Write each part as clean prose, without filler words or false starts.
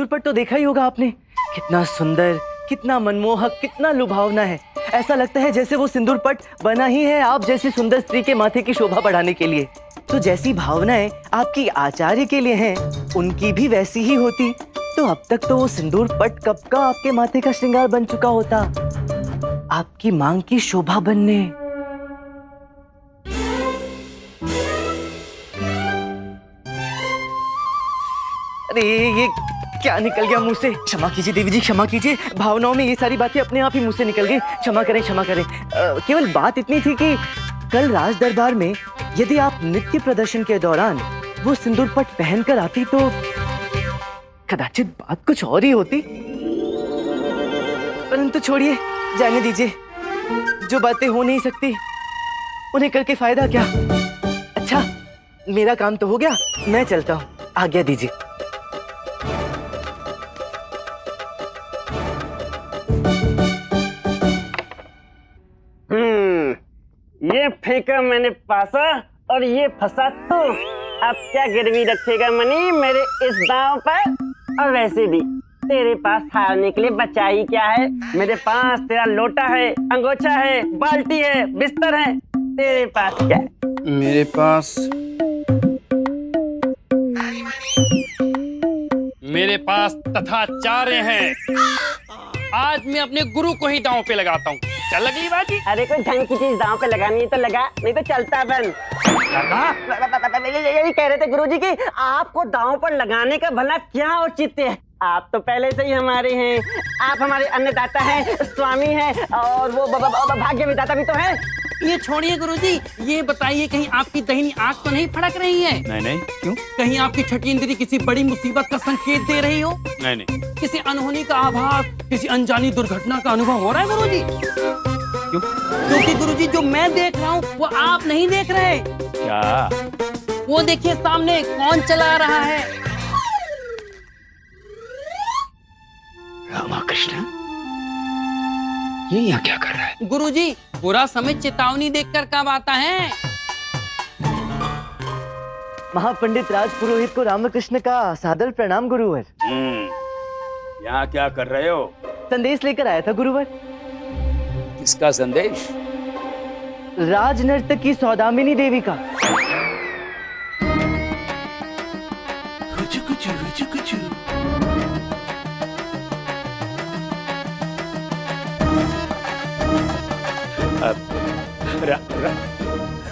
सिंदूर पट तो देखा ही होगा आपने। कितना सुंदर, कितना मनमोहक, कितना लुभावना है। ऐसा लगता है जैसे वो सिंदूर पट बना ही है आप जैसी सुंदर स्त्री के माथे की शोभा बढ़ाने के लिए। तो जैसी भावनाएं आपकी आचार्य के लिए हैं, उनकी भी वैसी ही होती तो अब तक तो वो सिंदूर पट कब का आपके माथे का श्रृंगार बन चुका होता, आपकी मांग की शोभा बनने। अरे ये क्या निकल गया मुंह से? क्षमा कीजिए देवी जी, क्षमा कीजिए। भावनाओं में ये सारी बातें अपने आप ही मुंह से निकल गई। क्षमा करें, क्षमा करें। केवल बात इतनी थी कि कल राज दरबार में यदि आप नृत्य प्रदर्शन के दौरान वो सिंदूर पट पहनकर आती तो कदाचित बात कुछ और ही होती। परंतु छोड़िए, जाने दीजिए। जो बातें हो नहीं सकती उन्हें करके फायदा क्या। अच्छा, मेरा काम तो हो गया, मैं चलता हूँ, आज्ञा दीजिए। ये फेंका मैंने पासा और ये फंसा तू। अब क्या गिरवी रखेगा मनी मेरे इस दांव पर? और वैसे भी तेरे पास हारने के लिए बचा ही क्या है? मेरे पास तेरा लोटा है, अंगोछा है, बाल्टी है, बिस्तर है। तेरे पास क्या है? मेरे पास तथाचार्य हैं। आज मैं अपने गुरु को ही दांव पे लगाता हूँ। चल लगी बाजी? अरे कोई ढंग की चीज दांव पे लगानी है तो लगा, नहीं तो चलता बन। यही कह रहे थे गुरुजी कि आपको दांव पर लगाने का भला क्या औचित्य है? आप तो पहले से ही हमारे हैं। आप हमारे अन्नदाता हैं, स्वामी हैं और वो भाग्य विधाता भी तो हैं। ये छोड़िए गुरुजी, ये बताइए कहीं आपकी दाहिनी आंख तो नहीं फड़क रही है? नहीं नहीं, क्यों? कहीं आपकी छठी इंद्री किसी बड़ी मुसीबत का संकेत दे रही हो? नहीं नहीं। किसी अनहोनी का आभास, किसी अनजानी दुर्घटना का अनुभव हो रहा है गुरुजी? क्यों? क्योंकि गुरुजी जो मैं देख रहा हूँ वो आप नहीं देख रहे। क्या? वो देखिए सामने कौन चला रहा है। रामाकृष्ण, ये यहाँ क्या कर रहा है? गुरुजी, बुरा समय चेतावनी देकर कब आता है? महापंडित राज पुरोहित को रामकृष्ण का सादर प्रणाम गुरुवर। यहाँ क्या कर रहे हो? संदेश लेकर आया था गुरुवर। किसका संदेश? राज नर्तकी सौदामिनी देवी का।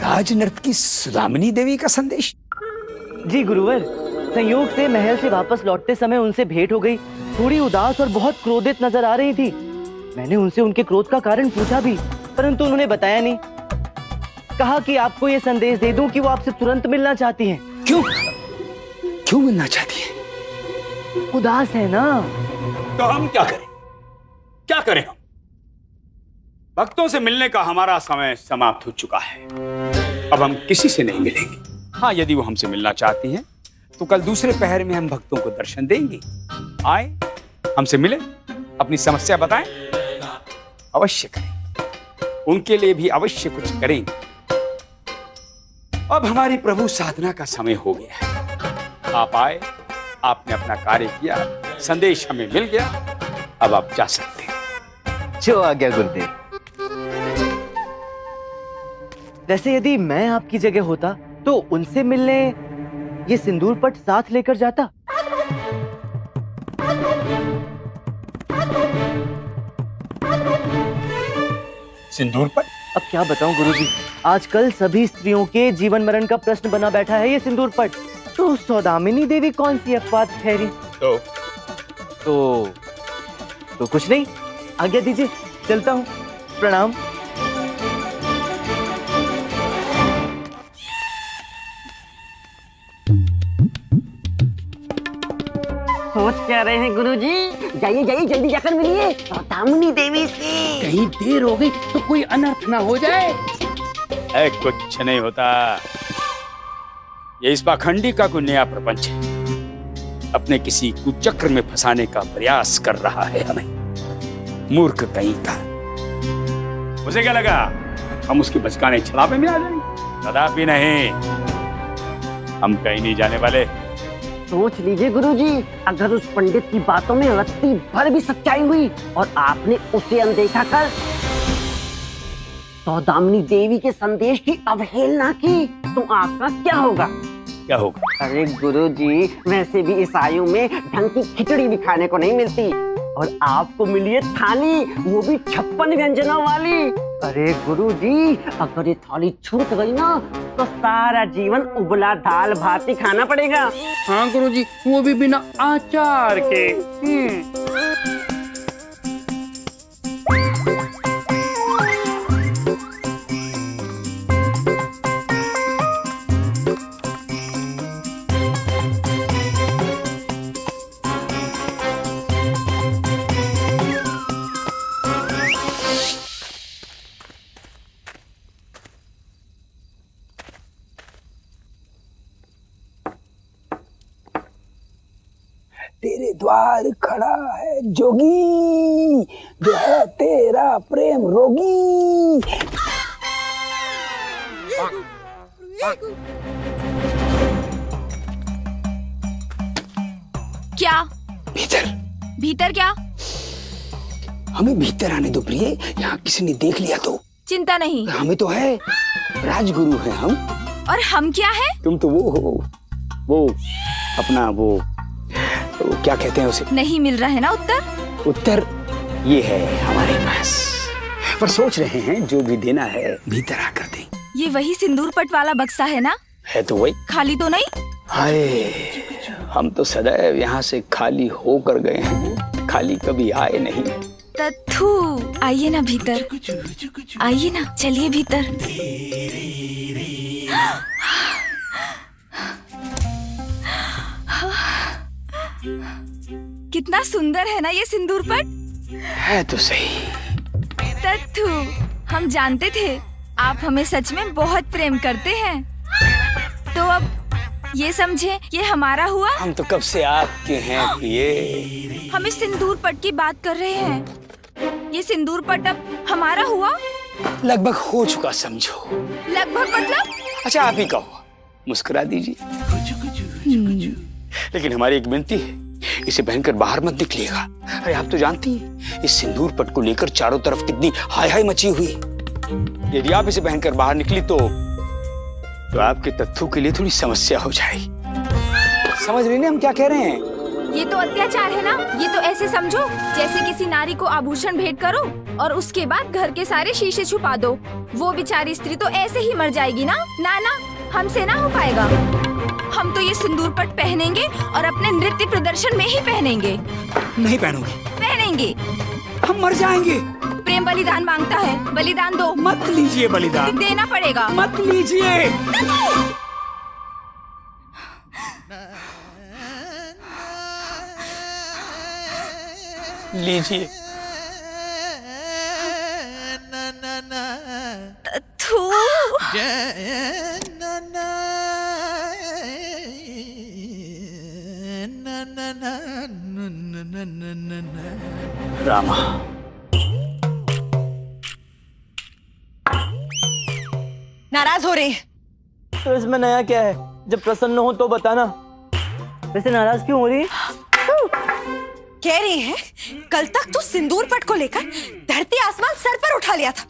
राजनर्तकी सौदामिनी देवी का संदेश? जी गुरुवर, संयोग से महल से वापस लौटते समय उनसे भेंट हो गई। थोड़ी उदास और बहुत क्रोधित नजर आ रही थी। मैंने उनसे उनके क्रोध का कारण पूछा भी, परंतु उन्होंने बताया नहीं। कहा कि आपको ये संदेश दे दूं कि वो आपसे तुरंत मिलना चाहती हैं। क्यों? क्यों मिलना चाहती है? उदास है ना। तो हम क्या करें? क्या करें हम? भक्तों से मिलने का हमारा समय समाप्त हो चुका है। अब हम किसी से नहीं मिलेंगे। हाँ, यदि वो हमसे मिलना चाहती हैं तो कल दूसरे पहर में हम भक्तों को दर्शन देंगे। आए, हमसे मिले, अपनी समस्या बताएं, अवश्य करें। उनके लिए भी अवश्य कुछ करेंगे। अब हमारी प्रभु साधना का समय हो गया है। आप आए, आपने अपना कार्य किया, संदेश हमें मिल गया। अब आप जा सकते हैं। जो आज्ञा गुरुदेव। वैसे यदि मैं आपकी जगह होता तो उनसे मिलने ये सिंदूर पट साथ लेकर जाता। सिंदूर पट? अब क्या बताऊं गुरुजी, आजकल सभी स्त्रियों के जीवन मरण का प्रश्न बना बैठा है ये सिंदूर पट। तो सौदामिनी देवी कौन सी अपवाद ठहरी? तो कुछ नहीं, आज्ञा दीजिए, चलता हूँ। प्रणाम। सोच क्या रहे हैं गुरुजी? जाइए जाइए, जल्दी जाकर मिलिए सौदामिनी देवी से। कहीं देर हो गई तो कोई अनर्थ ना हो जाए। कुछ नहीं होता। ये इस पाखंडी का कोई नया प्रपंच है। अपने किसी कुचक्र में फंसाने का प्रयास कर रहा है हमें। मूर्ख कहीं का। उसे क्या लगा हम उसके बचकाने छलावे में आ जाएंगे? कदापि नहीं। हम कहीं नहीं जाने वाले। सोच लीजिए गुरुजी, अगर उस पंडित की बातों में रत्ती भर भी सच्चाई हुई और आपने उसे अनदेखा कर सौदामिनी देवी के संदेश की अवहेलना की, तो आपका क्या होगा? क्या होगा? अरे गुरुजी, वैसे भी इस आयु में ढंग की खिचड़ी भी खाने को नहीं मिलती और आपको मिली है थाली, वो भी 56 व्यंजनों वाली। अरे गुरुजी, अगर ये थाली छूट गई ना तो सारा जीवन उबला दाल भात ही खाना पड़ेगा। हाँ गुरुजी, वो भी बिना आचार के। तेरे द्वार खड़ा है जोगी, जो है तेरा प्रेम रोगी। क्या भीतर? भीतर क्या? हमें भीतर आने दो प्रिय, यहाँ किसी ने देख लिया तो। चिंता नहीं। हमें तो है, राजगुरु हैं हम। और हम क्या है? तुम तो वो हो, वो अपना वो क्या कहते हैं उसे? नहीं मिल रहा है ना उत्तर? उत्तर ये है हमारे पास, पर सोच रहे हैं जो भी देना है भीतर आकर दें। ये वही सिंदूर पट वाला बक्सा है ना? है तो वही। खाली तो नहीं? हाय, हम तो सदैव यहाँ से खाली होकर गए हैं, खाली कभी आए नहीं। तत्थू, आइए ना भीतर, आइए ना, चलिए भीतर। कितना सुंदर है ना ये सिंदूर पट? है तो सही। तत्थू, हम जानते थे आप हमें सच में बहुत प्रेम करते हैं, तो अब ये समझे ये हमारा हुआ। हम तो कब से आपके हैं प्रिय। हम इस सिंदूर पट की बात कर रहे हैं, ये सिंदूर पट अब हमारा हुआ। लगभग हो चुका समझो। लगभग मतलब? अच्छा आप ही कहो, मुस्कुरा दीजिए। लेकिन हमारी एक विनती है, इसे पहनकर बाहर मत निकलिएगा। अरे आप तो जानती हैं इस सिंदूर पट को लेकर चारों तरफ कितनी हाय हाय मची हुई। यदि आप इसे पहनकर बाहर निकली तो आपके तत्थू के लिए थोड़ी समस्या हो जाएगी। समझ रही ना हम क्या कह रहे हैं? ये तो अत्याचार है ना। ये तो ऐसे समझो जैसे किसी नारी को आभूषण भेंट करो और उसके बाद घर के सारे शीशे छुपा दो। वो बेचारी स्त्री तो ऐसे ही मर जाएगी ना। ना ना, हमसे ना हो पाएगा। हम तो ये सिंदूर पट पहनेंगे और अपने नृत्य प्रदर्शन में ही पहनेंगे। नहीं पहनोगे? पहनेंगे। हम मर जाएंगे। प्रेम बलिदान मांगता है, बलिदान दो। मत लीजिए बलिदान। देना पड़ेगा। मत लीजिए। लीजिए। तत्थू। रामा, नाराज हो रही? तो इसमें नया क्या है? जब प्रसन्न हो तो बताना। वैसे नाराज क्यों हो रही? कह रही है कल तक तो सिंदूर पट को लेकर धरती आसमान सर पर उठा लिया था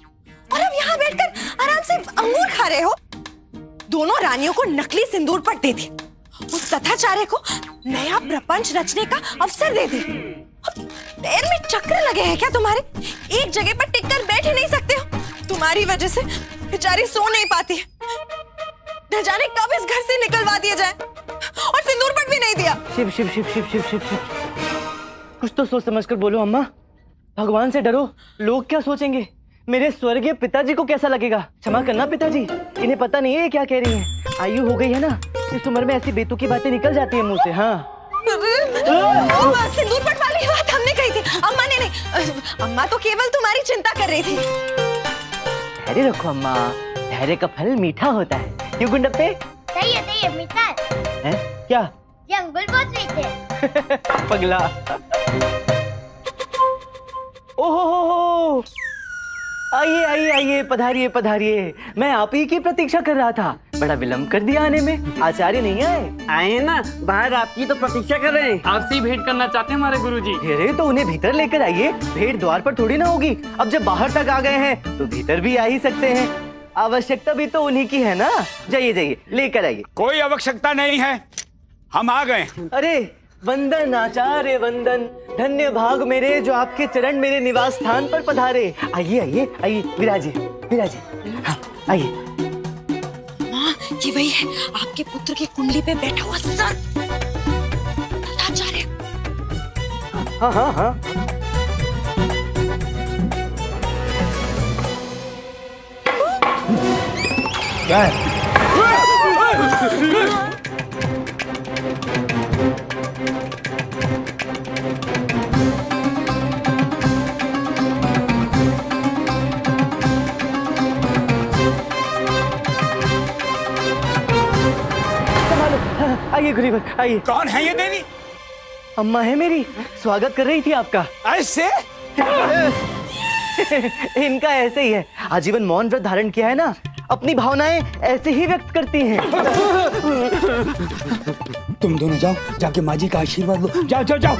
और अब यहाँ बैठकर आराम से अंगूर खा रहे हो। दोनों रानियों को नकली सिंदूर पट दे दी, उस कथाचार्य को नया प्रपंच रचने का अवसर दे दी। पैर में चक्र लगे हैं क्या तुम्हारे? एक जगह पर टिककर बैठ ही नहीं सकते हो। तुम्हारी वजह से बेचारी सो नहीं पाती है। न जाने कब इस घर से निकलवा दिया जाए। और सिंदूर पट भी नहीं दिया। शिव शिव शिव शिव शिव शिव शिव, कुछ तो सोच समझ कर बोलो अम्मा। भगवान से डरो, लोग क्या सोचेंगे? मेरे स्वर्गीय पिताजी को कैसा लगेगा? क्षमा करना पिताजी, इन्हें पता नहीं है क्या कह रही हैं। आयु हो गई है ना, इस उम्र में ऐसी बेतुकी बातें निकल जाती है मुंह से। हाँ सिंदूर पट वाली बात हमने कही थी, अम्मा ने नहीं। अम्मा तो केवल तुम्हारी चिंता कर रही थी। धैर्य रखो अम्मा, धैर्य का फल मीठा होता है। क्यों गुंडप्पे? सही है मीठा है क्या? ये अंगूर बहुत मीठे हैं। पगला। ओहो, आइए आइए आइए, पधारिए पधारिए। मैं आप ही की प्रतीक्षा कर रहा था। बड़ा विलम्ब कर दिया आने में। आचार्य नहीं आए? आए ना, बाहर आपकी तो प्रतीक्षा कर रहे हैं। आपसे ही भेंट करना चाहते हैं हमारे गुरुजी। अरे तो उन्हें भीतर लेकर आइए, भेंट द्वार पर थोड़ी ना होगी। अब जब बाहर तक आ गए हैं तो भीतर भी आ ही सकते हैं। आवश्यकता भी तो उन्हीं की है ना। जाइए जाइए, लेकर आइए। कोई आवश्यकता नहीं है, हम आ गए। अरे वंदन आचार्य वंदन, धन्य भाग मेरे जो आपके चरण मेरे निवास स्थान पर पधारे। आइए आइए आइए, विराजिए विराजिए। हाँ आइए। माँ, ये वही है आपके पुत्र की कुंडली पे बैठा हुआ सर्प, आचार्य। हाँ हाँ हाँ। क्या है? आइए गुरुवर आइए। कौन है ये देवी? अम्मा है मेरी, स्वागत कर रही थी आपका। ऐसे? इनका ऐसे ही है, आजीवन मौन व्रत धारण किया है ना, अपनी भावनाएं ऐसे ही व्यक्त करती हैं। तुम दोनों जाओ, जाके माँ जी का आशीर्वाद लो। जाओ जाओ जाओ।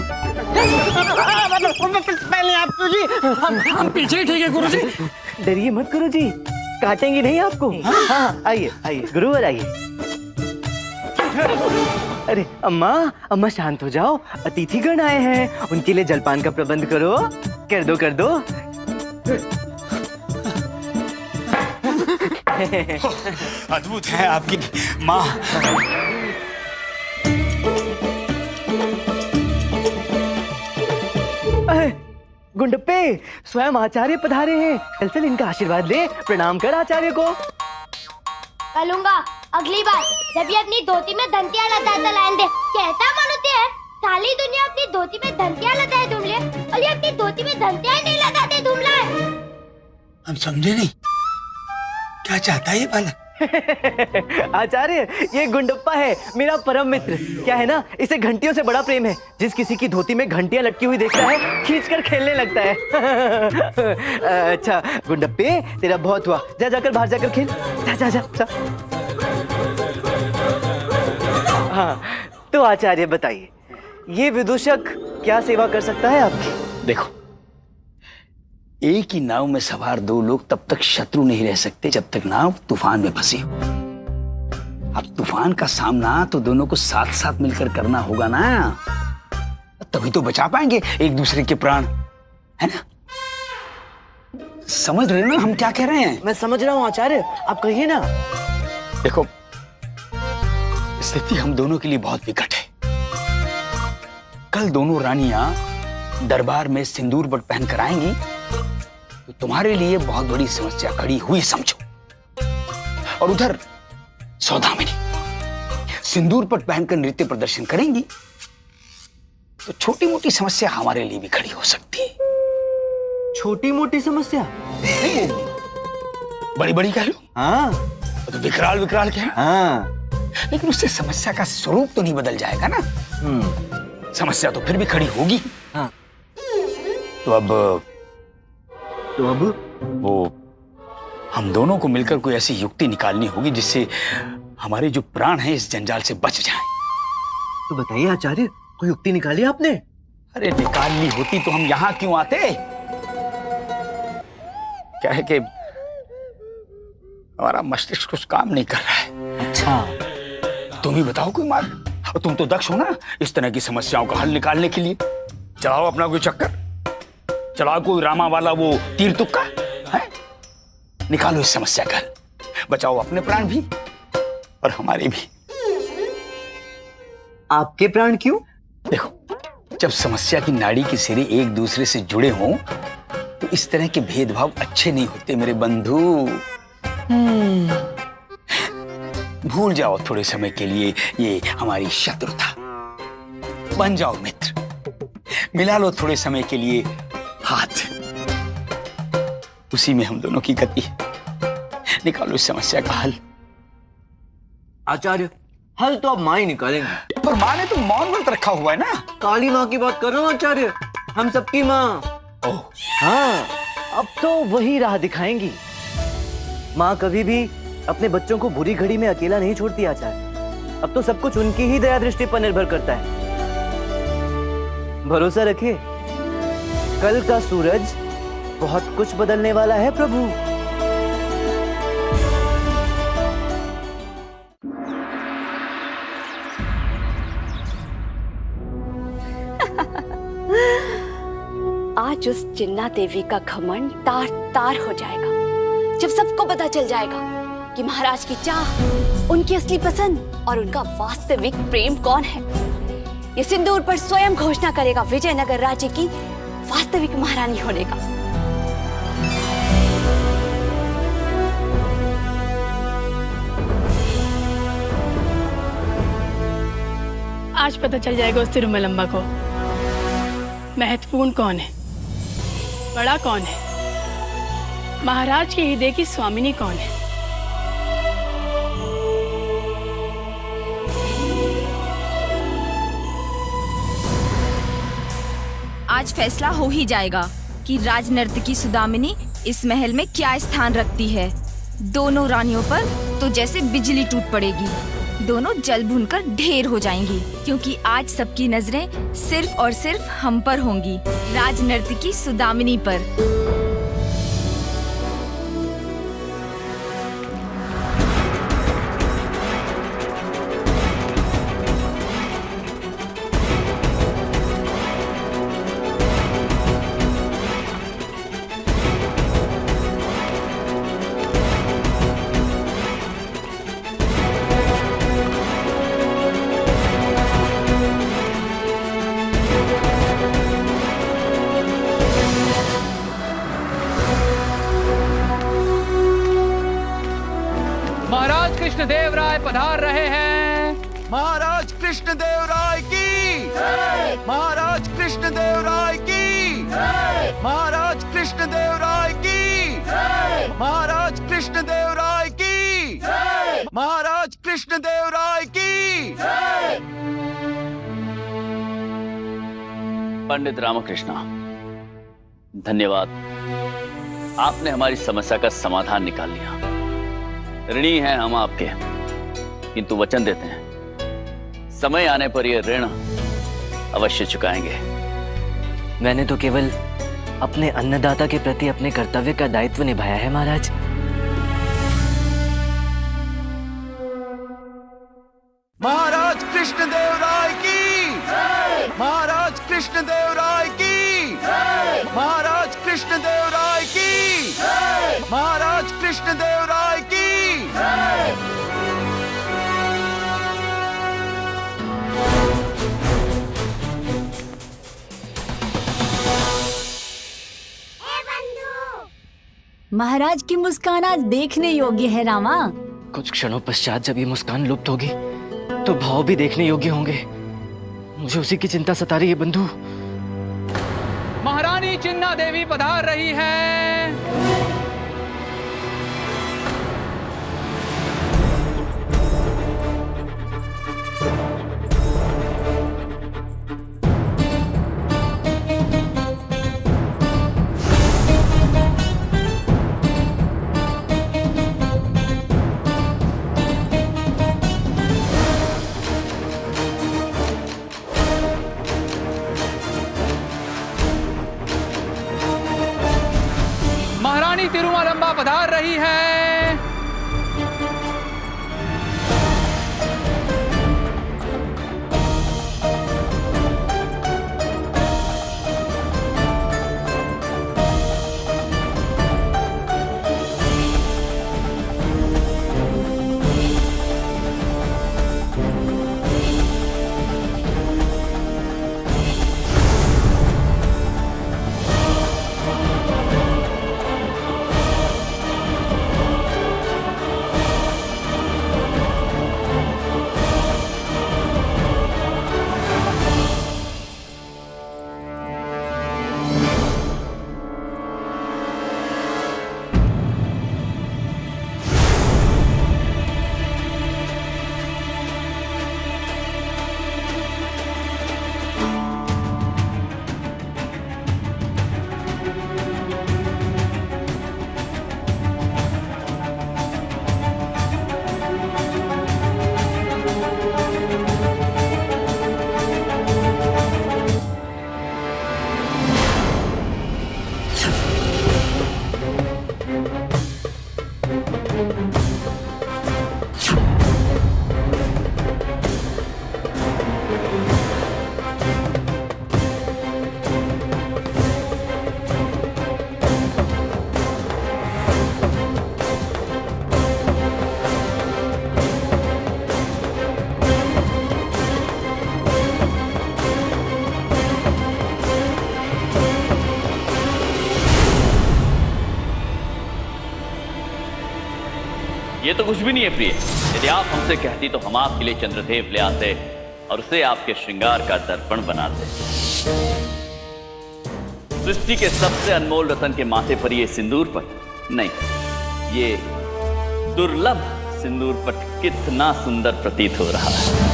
पहले आप जी, हम पीछे ही ठीक है गुरुजी। डरिए मत गुरुजी, काटेंगी नहीं आपको। हाँ आइए आइए गुरुवर आइए। अरे अम्मा, अम्मा शांत हो जाओ, अतिथिगण आए हैं, उनके लिए जलपान का प्रबंध करो। कर दो कर दो। अद्भुत है आपकी माँ। गुंडप्पे, स्वयं आचार्य पधारे हैं। चल चल इनका आशीर्वाद ले, प्रणाम कर आचार्य को। करूंगा अगली बार जब ये अपनी धोती में धंतियां लदाता लाइन दे। कहता मनुष्य है सारी दुनिया अपनी धोती में धंतियां लदाए ढूंढ ले, और ये अपनी धोती में धंतियां ही नहीं लदाते ढूंढ लाए। हम समझे नहीं, क्या चाहता है ये बालक? आचार्य, ये गुंडप्पा है, मेरा परम मित्र। क्या है ना, इसे घंटियों से बड़ा प्रेम है। जिस किसी की धोती में घंटियां लटकी हुई देखता है, खींचकर खेलने लगता है। अच्छा गुंडप्पे, तेरा बहुत हुआ, जा जाकर बाहर जाकर खेल। जा जा जा, जा। हाँ तो आचार्य बताइए, ये विदूषक क्या सेवा कर सकता है आपकी? देखो, एक ही नाव में सवार दो लोग तब तक शत्रु नहीं रह सकते जब तक नाव तूफान में फंसी हो। अब तूफान का सामना तो दोनों को साथ साथ मिलकर करना होगा ना, तभी तो बचा पाएंगे एक दूसरे के प्राण, है ना? समझ रहे हो ना हम क्या कह रहे हैं? मैं समझ रहा हूँ आचार्य, आप कहिए ना। देखो, स्थिति हम दोनों के लिए बहुत विकट है। कल दोनों रानियां दरबार में सिंदूर बट पहनकर आएंगी तो तुम्हारे लिए बहुत बड़ी समस्या खड़ी हुई समझो। और उधर सौदामिनी सिंदूर पट पहनकर नृत्य प्रदर्शन करेंगी तो छोटी मोटी समस्या हमारे लिए भी खड़ी हो सकती है। छोटी मोटी समस्या? बड़ी बड़ी कह लो। हाँ तो विकराल विकराल क्या? हाँ, लेकिन उससे समस्या का स्वरूप तो नहीं बदल जाएगा ना। समस्या तो फिर भी खड़ी होगी। हाँ। तो अब वो हम दोनों को मिलकर कोई ऐसी युक्ति निकालनी होगी जिससे हमारे जो प्राण हैं इस जंजाल से बच जाएं। तो बताइए आचार्य, कोई युक्ति निकाली आपने? अरे निकालनी होती तो हम यहाँ क्यों आते? क्या है कि हमारा मस्तिष्क कुछ काम नहीं कर रहा है। अच्छा, तुम ही बताओ कोई मार्ग। और तुम तो दक्ष हो ना इस तरह की समस्याओं का हल निकालने के लिए। चलाओ अपना कोई चक्कर, चलाओ कोई रामा वाला वो तीर तुक्का है, निकालो इस समस्या का हल, बचाओ अपने प्राण भी और हमारे भी। आपके प्राण क्यों? देखो, जब समस्या की नाड़ी के सिरे एक दूसरे से जुड़े हों तो इस तरह के भेदभाव अच्छे नहीं होते मेरे बंधु। भूल जाओ थोड़े समय के लिए ये हमारी शत्रुता, बन जाओ मित्र। मिला लो थोड़े समय के लिए हाथ, उसी में हम दोनों की गति है। निकालो इस समस्या का हल। आचार्य, हल तो अब माँ ही निकालेंगे। पर माँ ने तो मौन व्रत रखा हुआ है ना। काली माँ की बात कर रहा हूँ आचार्य, हम सबकी माँ। ओह, हाँ, अब तो वही राह दिखाएंगी। माँ कभी भी अपने बच्चों को बुरी घड़ी में अकेला नहीं छोड़ती आचार्य। अब तो सब कुछ उनकी ही दया दृष्टि पर निर्भर करता है। भरोसा रखिए, कल का सूरज बहुत कुछ बदलने वाला है प्रभु। आज उस चिन्ना देवी का घमंड तार तार हो जाएगा जब सबको पता चल जाएगा कि महाराज की चाह, उनकी असली पसंद और उनका वास्तविक प्रेम कौन है। ये सिंदूर पर स्वयं घोषणा करेगा विजयनगर राज्य की वास्तविक महारानी होने का। आज पता चल जाएगा उस तिरुमलम्बा को महत्वपूर्ण कौन है, बड़ा कौन है, महाराज के हृदय की स्वामिनी कौन है। आज फैसला हो ही जाएगा कि राजनर्तकी सुदामिनी इस महल में क्या स्थान रखती है। दोनों रानियों पर तो जैसे बिजली टूट पड़ेगी, दोनों जल भुनकर ढेर हो जाएंगी, क्योंकि आज सबकी नजरें सिर्फ और सिर्फ हम पर होंगी, राजनर्तकी सुदामिनी पर। कृष्णदेव राय पधार रहे हैं। महाराज कृष्णदेव राय की महाराज कृष्णदेव राय की महाराज कृष्णदेव राय की महाराज कृष्णदेव राय की महाराज कृष्णदेव राय की। पंडित रामकृष्ण, धन्यवाद, आपने हमारी समस्या का समाधान निकाल लिया। ऋणी हैं हम आपके, किंतु वचन देते हैं समय आने पर यह ऋण अवश्य चुकाएंगे। मैंने तो केवल अपने अन्नदाता के प्रति अपने कर्तव्य का दायित्व निभाया है महाराज। महाराज कृष्णदेव राय की महाराज कृष्णदेव राय की महाराज कृष्णदेव राय की महाराज कृष्णदेव राय की। महाराज की मुस्कान आज देखने योग्य है रामा। कुछ क्षणों पश्चात जब ये मुस्कान लुप्त होगी तो भाव भी देखने योग्य होंगे। मुझे उसी की चिंता सता रही है बंधु। महारानी चिन्ना देवी पधार रही है। महारानी तिरुमलम्बा पधार रही है। तो कुछ भी नहीं है प्रिय। यदि आप हमसे कहती तो हम आपके लिए चंद्रदेव ले आते और उसे आपके श्रृंगार का दर्पण बनाते। सृष्टि के सबसे अनमोल रतन के माथे पर यह सिंदूर पट नहीं, ये दुर्लभ सिंदूर पट कितना सुंदर प्रतीत हो रहा है।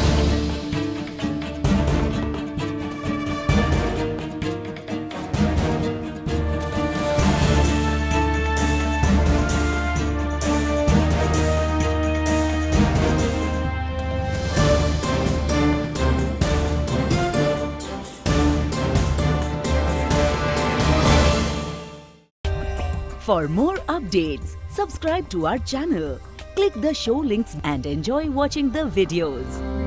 For more updates, subscribe to our channel, click the show links and enjoy watching the videos.